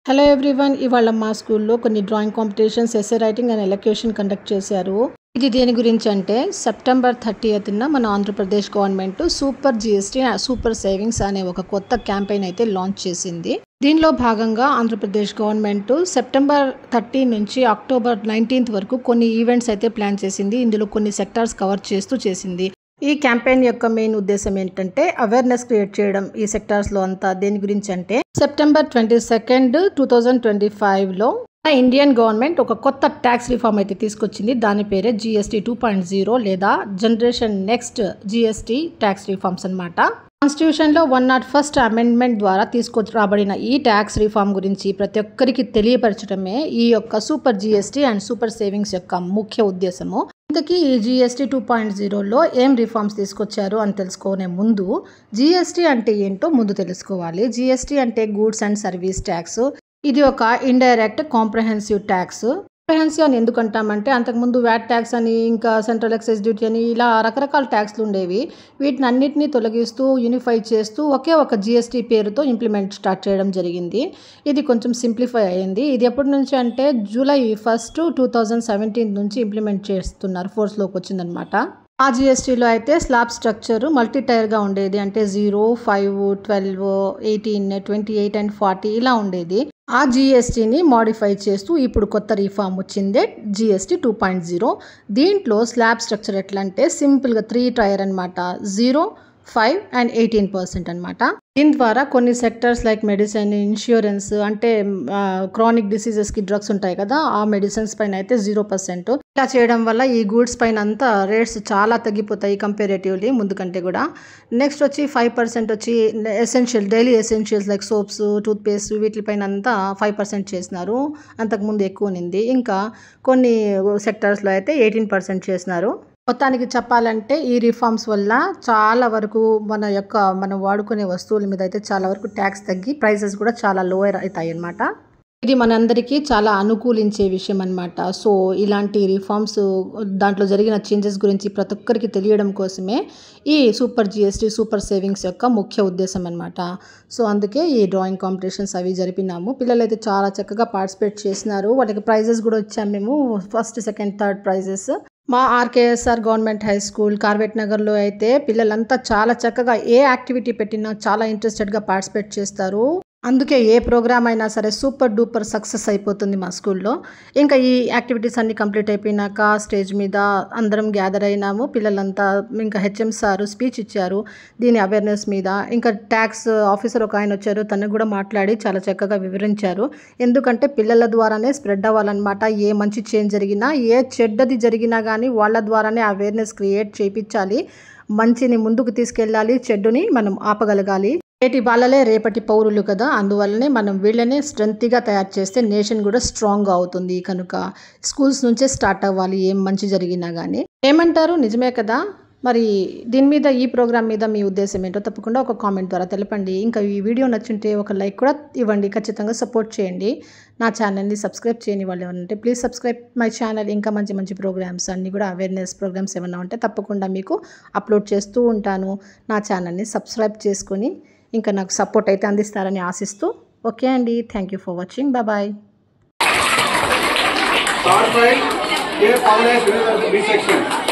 Hello everyone, ఇవాళ మా స్కూల్లో కొన్ని drawing competitions, essay writing and elocution conduct చేశారు. ఇది దేని గురించి అంటే సెప్టెంబర్ 30న మన Andhra Pradesh government super GST super savings అనే ఒక కొత్త క్యాంపెయిన్ అయితే లాంచ్ చేసింది. దీనిలో భాగంగా ఆంధ్రప్రదేశ్ గవర్నమెంట్ సెప్టెంబర్ 30 నుంచి అక్టోబర్ 19 వరకు కొన్ని ఈవెంట్స్ అయితే ప్లాన్ చేసింది. ఇందులో కొన్ని సెక్టార్స్ కవర్ చేస్తూ చేసింది. ఈ క్యాంపెయిన్ యొక్క మెయిన్ ఉద్దేశం ఏంటంటే అవేర్నెస్ క్రియేట్ చేయడం. ఈ సెక్టార్స్లో అంతా దేని గురించి అంటే సెప్టెంబర్ 22, 2025లో ఇండియన్ గవర్నమెంట్ ఒక కొత్త ట్యాక్స్ రిఫార్మ్ అయితే తీసుకొచ్చింది. దాని పేరే GST 2.0 లేదా generation next GST tax reforms అన్నమాట. కాన్స్టిట్యూషన్లో 101st అమెండ్మెంట్ ద్వారా తీసుకురాబడిన ఈ ట్యాక్స్ రిఫార్మ్ గురించి ప్రతి ఒక్కరికి తెలియపరచడమే ఈ యొక్క super GST and super savings యొక్క ముఖ్య ఉద్దేశము. ఇంతకీ ఈ GST 2.0లో ఏం రిఫార్మ్స్ తీసుకొచ్చారు అని తెలుసుకునే ముందు GST అంటే ఏంటో ముందు తెలుసుకోవాలి. GST అంటే గూడ్స్ అండ్ సర్వీస్ ట్యాక్స్. ఇది ఒక ఇండైరెక్ట్ కాంప్రహెన్సివ్ ట్యాక్స్. కాంప్రహెన్సివ్ అని ఎందుకు అంటామంటే అంతకుముందు వ్యాట్ ట్యాక్స్ అని, ఇంకా సెంట్రల్ ఎక్సైజ్ డ్యూటీ అని, ఇలా రకరకాల ట్యాక్స్లు ఉండేవి. వీటిని అన్నిటినీ తొలగిస్తూ యూనిఫై చేస్తూ ఒకే ఒక GST పేరుతో ఇంప్లిమెంట్ స్టార్ట్ చేయడం జరిగింది. ఇది కొంచెం సింప్లిఫై అయ్యింది. ఇది ఎప్పటి నుంచి అంటే జూలై 1, 2017 నుంచి ఇంప్లిమెంట్ చేస్తున్నారు, ఫోర్స్లోకి వచ్చిందనమాట. ఆ GSTలో అయితే స్లాబ్ స్ట్రక్చర్ మల్టీ టైర్గా ఉండేది. అంటే 0, 5, 12, 18, 28 అండ్ 40 ఇలా ఉండేది. ఆ GSTని మోడిఫై చేస్తూ ఇప్పుడు కొత్త రిఫార్మ్ వచ్చిందే GST 2.0. దీంట్లో స్లాబ్ స్ట్రక్చర్ ఎట్లా అంటే సింపుల్గా 3 టైర్ అనమాట. 0, 5 అండ్ 18% అనమాట. దీని ద్వారా కొన్ని సెక్టర్స్ లైక్ మెడిసిన్, ఇన్సూరెన్స్, అంటే క్రానిక్ డిసీజెస్కి డ్రగ్స్ ఉంటాయి కదా, ఆ మెడిసిన్స్ పైన అయితే 0%. ఇలా చేయడం వల్ల ఈ గూడ్స్ పైన అంతా రేట్స్ చాలా తగ్గిపోతాయి కంపారేటివ్లీ ముందు కంటే కూడా. నెక్స్ట్ వచ్చి 5% వచ్చి daily essentials like soaps, toothpaste వీటిపైన అంతా 5% చేసినారు. అంతకుముందు ఎక్కువ ఉంది. ఇంకా కొన్ని సెక్టర్స్లో అయితే 18% చేసినారు. మొత్తానికి చెప్పాలంటే ఈ రిఫార్మ్స్ వల్ల చాలా వరకు మనం వాడుకునే వస్తువుల మీద అయితే చాలా వరకు ట్యాక్స్ తగ్గి ప్రైసెస్ కూడా చాలా లోయర్ అవుతాయి అన్నమాట. ఇది మనందరికీ చాలా అనుకూలించే విషయం అన్నమాట. సో ఇలాంటి రిఫార్మ్స్, దాంట్లో జరిగిన చేంజెస్ గురించి ప్రతి ఒక్కరికి తెలియడం కోసమే ఈ సూపర్ GST సూపర్ సేవింగ్స్ యొక్క ముఖ్య ఉద్దేశం అన్నమాట. సో అందుకే ఈ డ్రాయింగ్ కాంపిటీషన్స్ అవి జరిపినాము. పిల్లలు అయితే చాలా చక్కగా పార్టిసిపేట్ చేసినారు. వాళ్ళకి ప్రైజెస్ కూడా వచ్చాము మేము, 1st, 2nd, 3rd ప్రైజెస్. మా RKSR గవర్నమెంట్ హై స్కూల్ కార్వేట్ నగర్లో అయితే పిల్లలంతా చాలా చక్కగా ఏ యాక్టివిటీ పెట్టినా చాలా ఇంట్రెస్టెడ్గా పార్టిసిపేట్ చేస్తారు. అందుకే ఏ ప్రోగ్రామ్ అయినా సరే సూపర్ డూపర్ సక్సెస్ అయిపోతుంది మా స్కూల్లో. ఇంకా ఈ యాక్టివిటీస్ అన్నీ కంప్లీట్ అయిపోయినాక స్టేజ్ మీద అందరం గ్యాదర్ అయినాము. పిల్లలంతా ఇంకా HM సార్ స్పీచ్ ఇచ్చారు దీని అవేర్నెస్ మీద. ఇంకా ట్యాక్స్ ఆఫీసర్ ఒక ఆయన వచ్చారు, తనకు కూడా మాట్లాడి చాలా చక్కగా వివరించారు. ఎందుకంటే పిల్లల ద్వారానే స్ప్రెడ్ అవ్వాలన్నమాట. ఏ మంచి చేంజ్ జరిగినా, ఏ చెడ్డది జరిగినా కానీ వాళ్ళ ద్వారానే అవేర్నెస్ క్రియేట్ చేయించాలి. మంచిని ముందుకు తీసుకెళ్ళాలి, చెడ్డుని మనం ఆపగలగాలి. నేటి బాలలే రేపటి పౌరులు కదా, అందువల్లనే మనం వీళ్ళనే స్ట్రెంత్గా తయారు చేస్తే నేషన్ కూడా స్ట్రాంగ్గా అవుతుంది. కనుక స్కూల్స్ నుంచే స్టార్ట్ అవ్వాలి ఏం మంచి జరిగినా కానీ. ఏమంటారు? నిజమే కదా. మరి దీని మీద, ఈ ప్రోగ్రామ్ మీద మీ ఉద్దేశం ఏంటో తప్పకుండా ఒక కామెంట్ ద్వారా తెలపండి. ఇంకా ఈ వీడియో నచ్చుంటే ఒక లైక్ కూడా ఇవ్వండి. ఖచ్చితంగా సపోర్ట్ చేయండి. నా ఛానల్ని సబ్స్క్రైబ్ చేయని వాళ్ళు ఏమన్నా ప్లీజ్ సబ్స్క్రైబ్ మై ఛానల్. ఇంకా మంచి మంచి ప్రోగ్రామ్స్ అన్నీ కూడా, అవేర్నెస్ ప్రోగ్రామ్స్ ఏమన్నా ఉంటే తప్పకుండా మీకు అప్లోడ్ చేస్తూ ఉంటాను. నా ఛానల్ని సబ్స్క్రైబ్ చేసుకొని ఇంకా నాకు సపోర్ట్ అయితే అందిస్తారని ఆశిస్తూ, ఓకే అండి, thank you for watching, bye. Start by K. Paula, B section.